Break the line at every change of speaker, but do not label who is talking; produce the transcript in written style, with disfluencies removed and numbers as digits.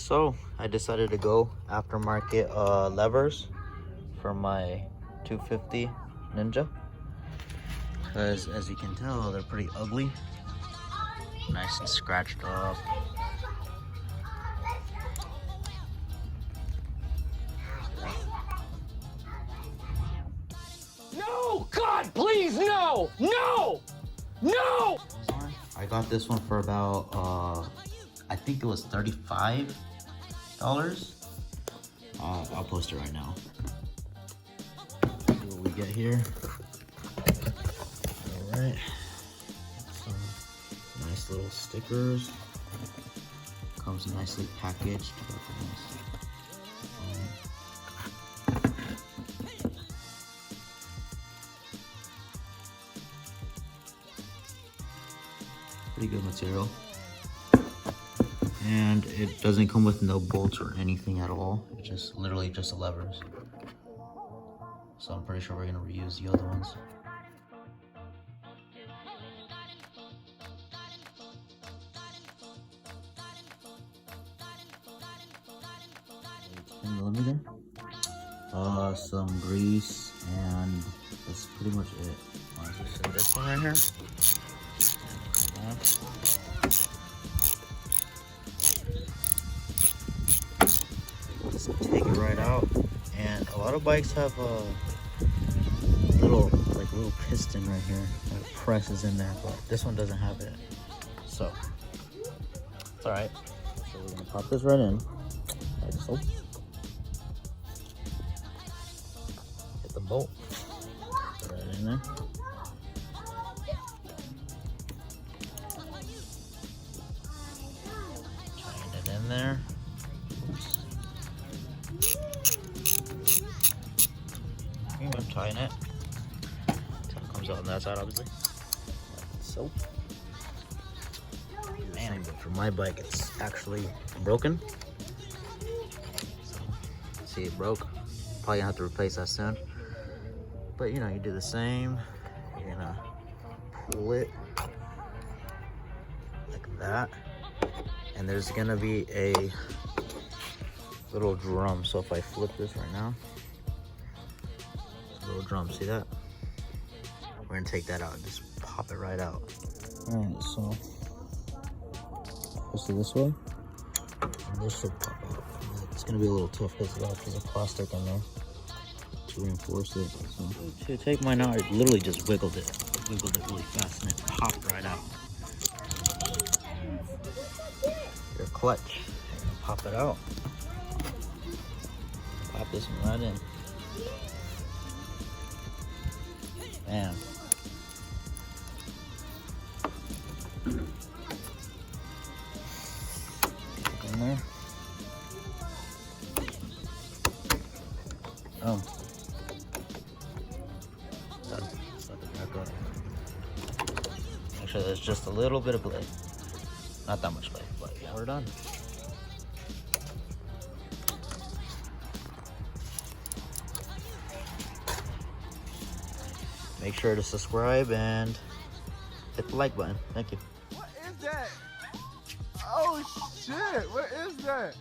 So I decided to go aftermarket levers for my 250 Ninja, because as you can tell, they're pretty ugly, nice and scratched up.
No! God, please, no! No! No!
I got this one for about I think it was $35. I'll post it right now. See what we get here. All right, some nice little stickers. Comes nicely packaged. Pretty good material. And it doesn't come with no bolts or anything at all. It's just literally just the levers. So I'm pretty sure we're gonna reuse the other ones. Millimeter. Some grease, and that's pretty much it. So this one right here. Just take it right out, and a lot of bikes have a little piston right here that presses in there, but this one doesn't have it, so it's all right. So we're gonna pop this right in, like so. Hit the bolt, put it right in there. Tighten it in there. I'm gonna tighten it until it comes out on that side, obviously. Like so. Man, but for my bike, it's actually broken. So, see, it broke. Probably gonna have to replace that soon. But you know, you do the same. You're gonna pull it like that, and there's gonna be a little drum. So if I flip this right now, little drum, see that? We're gonna take that out and just pop it right out. All right, so push it this way, and this should pop out. It's gonna be a little tough because there's a plastic in there to reinforce it. So to take mine out, I literally just wiggled it really fast, and it popped right out. Your clutch, pop it out. Pop this one right in. Man. In there. Oh. Done. Set it back up. Make sure there's just a little bit of blade. Not that much blade, but yeah, we're done. Make sure to subscribe and hit the like button. Thank you.
What is that? Oh shit, what is that?